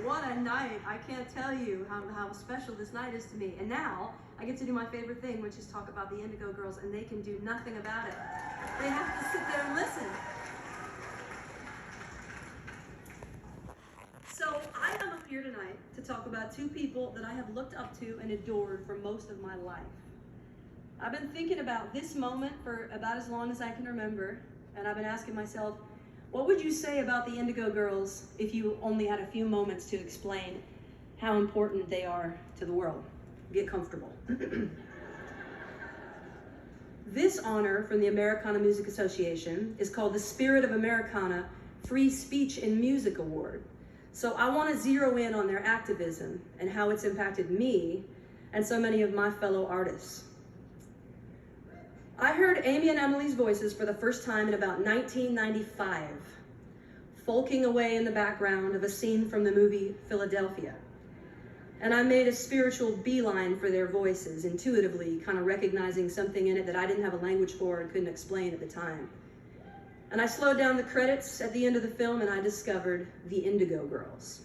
What a night. I can't tell you how special this night is to me. And now I get to do my favorite thing, which is talk about the Indigo Girls, and they can do nothing about it. They have to sit there and listen. So I am up here tonight to talk about two people that I have looked up to and adored for most of my life. I've been thinking about this moment for about as long as I can remember, and I've been asking myself, what would you say about the Indigo Girls if you only had a few moments to explain how important they are to the world? Get comfortable. This honor from the Americana Music Association is called the Spirit of Americana Free Speech in Music Award. So I want to zero in on their activism and how it's impacted me and so many of my fellow artists. I heard Amy and Emily's voices for the first time in about 1995, folking away in the background of a scene from the movie Philadelphia. And I made a spiritual beeline for their voices, intuitively, kind of recognizing something in it that I didn't have a language for and couldn't explain at the time. And I slowed down the credits at the end of the film and I discovered the Indigo Girls.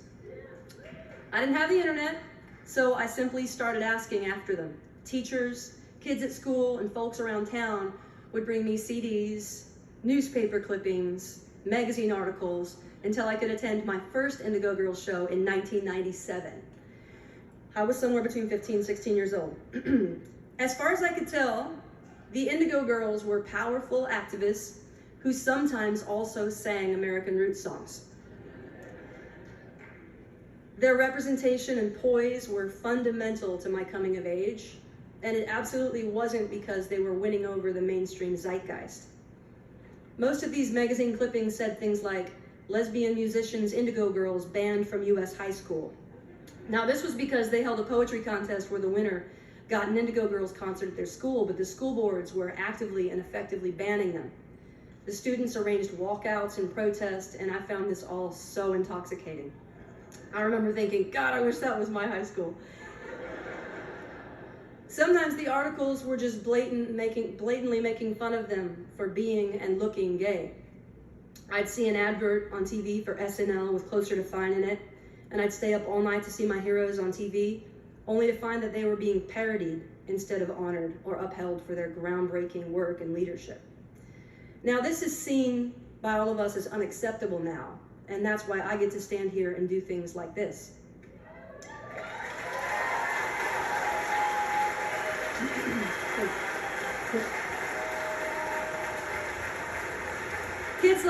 I didn't have the internet, so I simply started asking after them. Teachers, kids at school, and folks around town would bring me CDs, newspaper clippings, magazine articles, until I could attend my first Indigo Girls show in 1997. I was somewhere between 15 and 16 years old. As far as I could tell, the Indigo Girls were powerful activists who sometimes also sang American roots songs. Their representation and poise were fundamental to my coming of age, and it absolutely wasn't because they were winning over the mainstream zeitgeist. Most of these magazine clippings said things like, lesbian musicians Indigo Girls banned from US high school. Now this was because they held a poetry contest where the winner got an Indigo Girls concert at their school, but the school boards were actively and effectively banning them. The students arranged walkouts and protests, and I found this all so intoxicating. I remember thinking, God, I wish that was my high school. Sometimes the articles were just blatantly making fun of them for being and looking gay. I'd see an advert on TV for SNL with Closer to Fine in it, and I'd stay up all night to see my heroes on TV, only to find that they were being parodied instead of honored or upheld for their groundbreaking work and leadership. Now, this is seen by all of us as unacceptable now, and that's why I get to stand here and do things like this. Kids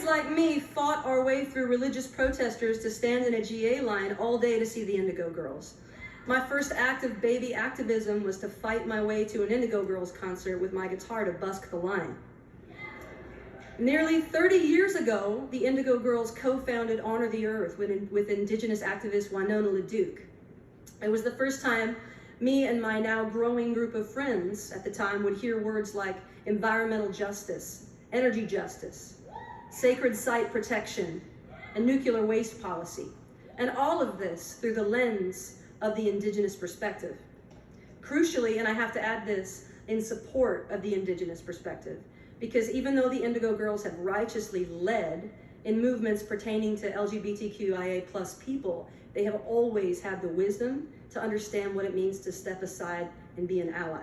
like me fought our way through religious protesters to stand in a GA line all day to see the Indigo Girls. My first act of baby activism was to fight my way to an Indigo Girls concert with my guitar to busk the line. Nearly 30 years ago, the Indigo Girls co-founded Honor the Earth with Indigenous activist Winona LaDuke. It was the first time me and my now growing group of friends at the time would hear words like environmental justice, energy justice, sacred site protection, and nuclear waste policy. And all of this through the lens of the Indigenous perspective. Crucially, and I have to add this, in support of the Indigenous perspective, because even though the Indigo Girls have righteously led in movements pertaining to LGBTQIA+ people, they have always had the wisdom to understand what it means to step aside and be an ally.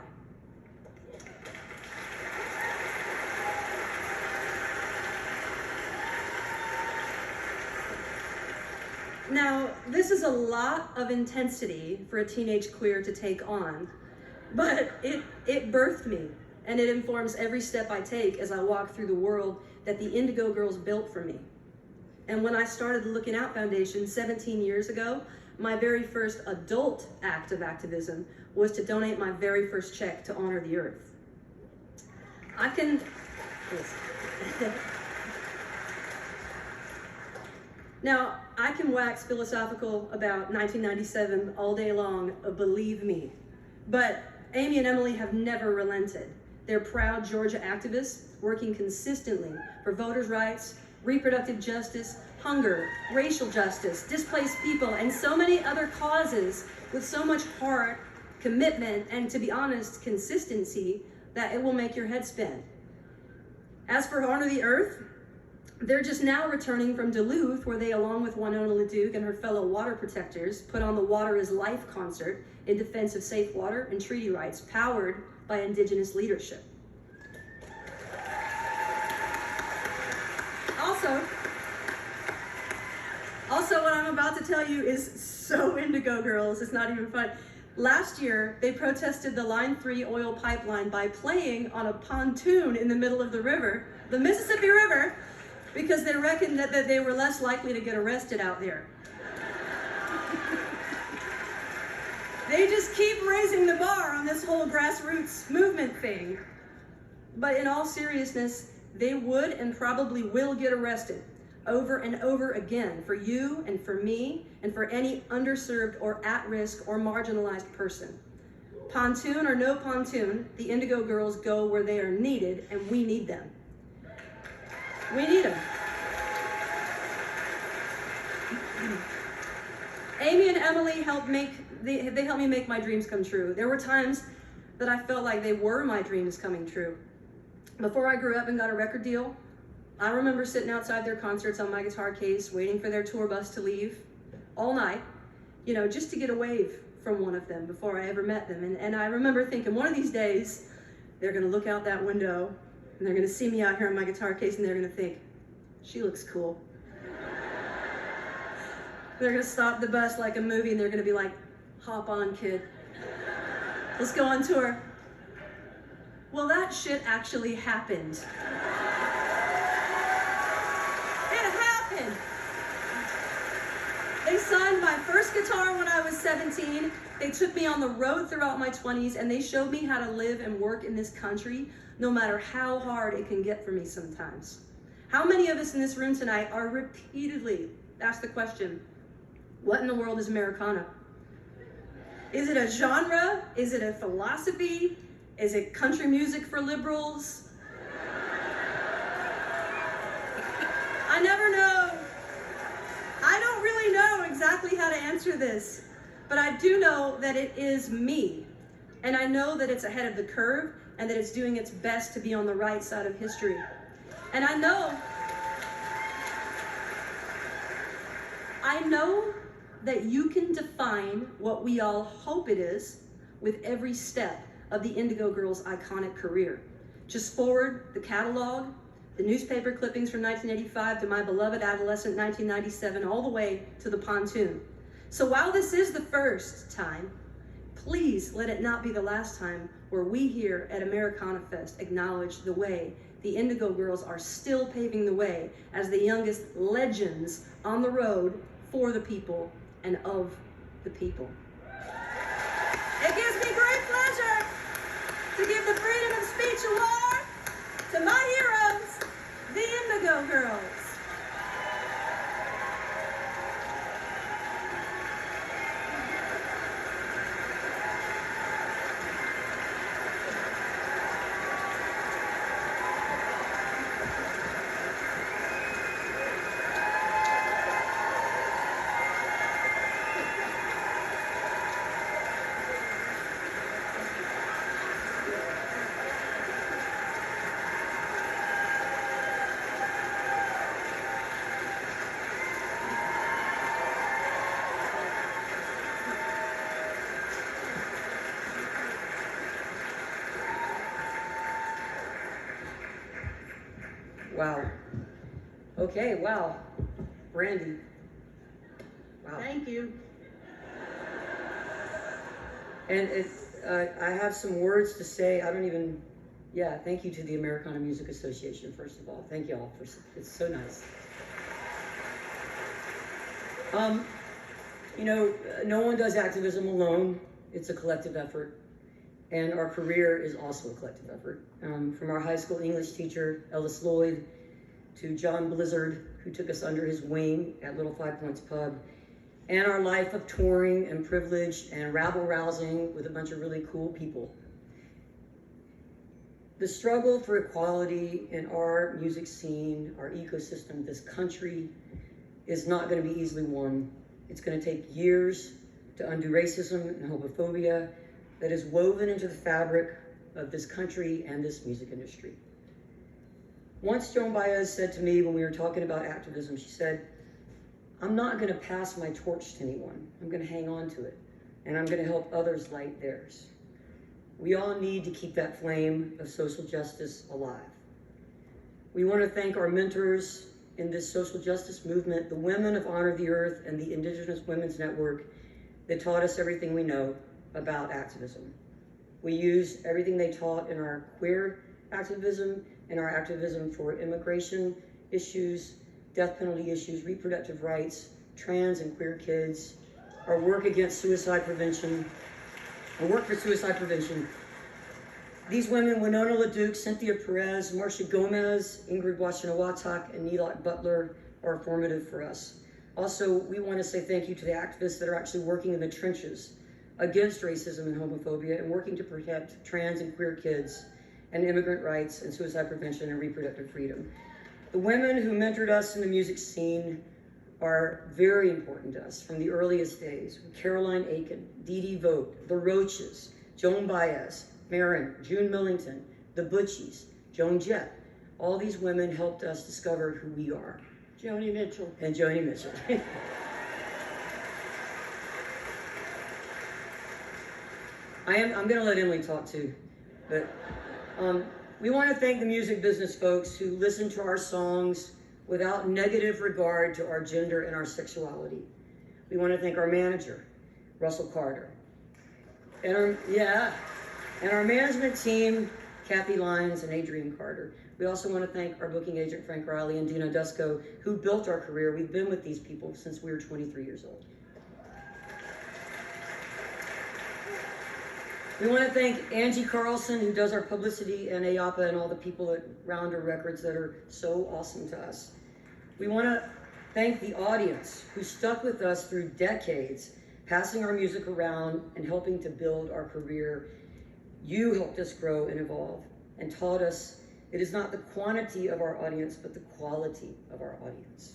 Now, this is a lot of intensity for a teenage queer to take on, but it birthed me, and it informs every step I take as I walk through the world that the Indigo Girls built for me. And when I started the Looking Out Foundation 17 years ago, my very first adult act of activism was to donate my very first check to Honor the Earth. Now, I can wax philosophical about 1997 all day long, believe me, but Amy and Emily have never relented. They're proud Georgia activists working consistently for voters' rights, reproductive justice, hunger, racial justice, displaced people, and so many other causes with so much heart, commitment, and to be honest, consistency that it will make your head spin. As for Honor the Earth, They're just now returning from Duluth, where they, along with Winona LaDuke and her fellow water protectors, put on the Water is Life concert in defense of safe water and treaty rights, powered by Indigenous leadership. Also, what I'm about to tell you is so Indigo girls, it's not even fun. Last year, they protested the Line 3 oil pipeline by playing on a pontoon in the middle of the river, the Mississippi River, because they reckoned that they were less likely to get arrested out there. They just keep raising the bar on this whole grassroots movement thing. But in all seriousness, they would and probably will get arrested over and over again for you and for me and for any underserved or at-risk or marginalized person. Pontoon or no pontoon, the Indigo girls go where they are needed, and we need them. We need them. Amy and Emily helped me make my dreams come true. There were times that I felt like they were my dreams coming true. Before I grew up and got a record deal, I remember sitting outside their concerts on my guitar case, waiting for their tour bus to leave all night, you know, just to get a wave from one of them before I ever met them. And I remember thinking, one of these days, they're gonna look out that window and they're gonna see me out here on my guitar case and they're gonna think, she looks cool. They're gonna stop the bus like a movie and they're gonna be like, hop on, kid. Let's go on tour. Well, that shit actually happened. They signed my first guitar when I was 17. They took me on the road throughout my 20s, and they showed me how to live and work in this country, no matter how hard it can get for me sometimes. How many of us in this room tonight are repeatedly asked the question, what in the world is Americana? Is it a genre? Is it a philosophy? Is it country music for liberals? I never know. I don't really know exactly how to answer this, but I do know that it is me. And I know that it's ahead of the curve and that it's doing its best to be on the right side of history. And I know that you can define what we all hope it is with every step of the Indigo Girls' iconic career. Just forward the catalog, the newspaper clippings from 1985 to my beloved adolescent 1997, all the way to the pontoon. So while this is the first time, please let it not be the last time where we here at Americana Fest acknowledge the way the Indigo Girls are still paving the way as the youngest legends on the road for the people and of the people. It gives me great pleasure to give the Freedom of Speech Award to my heroes, the Indigo Girls. Wow. Okay, wow. Brandi. Wow. Thank you. And I have some words to say. Thank you to the Americana Music Association, first of all. Thank you all it's so nice. No one does activism alone. It's a collective effort. And our career is also a collective effort. From our high school English teacher, Ellis Lloyd, to John Blizzard, who took us under his wing at Little Five Points Pub, and our life of touring and privilege and rabble-rousing with a bunch of really cool people. The struggle for equality in our music scene, our ecosystem, this country, is not going to be easily won. It's going to take years to undo racism and homophobia that is woven into the fabric of this country and this music industry. Once Joan Baez said to me when we were talking about activism, she said, I'm not going to pass my torch to anyone. I'm going to hang on to it, and I'm going to help others light theirs. We all need to keep that flame of social justice alive. We want to thank our mentors in this social justice movement, the Women of Honor the Earth and the Indigenous Women's Network that taught us everything we know about activism. We use everything they taught in our queer activism and our activism for immigration issues, death penalty issues, reproductive rights, trans and queer kids, our work against suicide prevention, our work for suicide prevention. These women, Winona LaDuke, Cynthia Perez, Marcia Gomez, Ingrid Washinawatak, and Neelot Butler, are formative for us. Also, we want to say thank you to the activists that are actually working in the trenches against racism and homophobia and working to protect trans and queer kids and immigrant rights and suicide prevention and reproductive freedom. The women who mentored us in the music scene are very important to us from the earliest days. Caroline Aiken, Dee Dee Vogt, The Roaches, Joan Baez, Marin, June Millington, The Butchies, Joan Jett. All these women helped us discover who we are. Joni Mitchell. And Joni Mitchell. I'm going to let Emily talk too, but we want to thank the music business folks who listen to our songs without negative regard to our gender and our sexuality. We want to thank our manager, Russell Carter, and our management team, Kathy Lyons and Adrian Carter. We also want to thank our booking agent, Frank Riley, and Dino Dusko, who built our career. We've been with these people since we were 23 years old. We want to thank Angie Carlson, who does our publicity, and AYAPA and all the people at Rounder Records that are so awesome to us. We want to thank the audience who stuck with us through decades, passing our music around and helping to build our career. You helped us grow and evolve and taught us it is not the quantity of our audience, but the quality of our audience.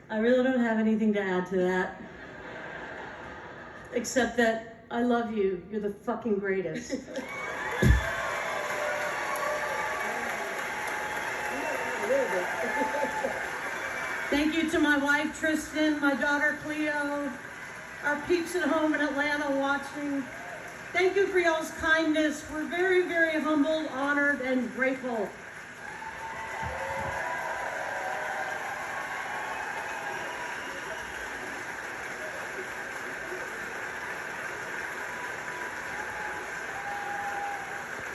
I really don't have anything to add to that, except that I love you. You're the fucking greatest. Thank you to my wife, Tristan, my daughter, Cleo, our peeps at home in Atlanta watching. Thank you for y'all's kindness. We're very, very humbled, honored, and grateful.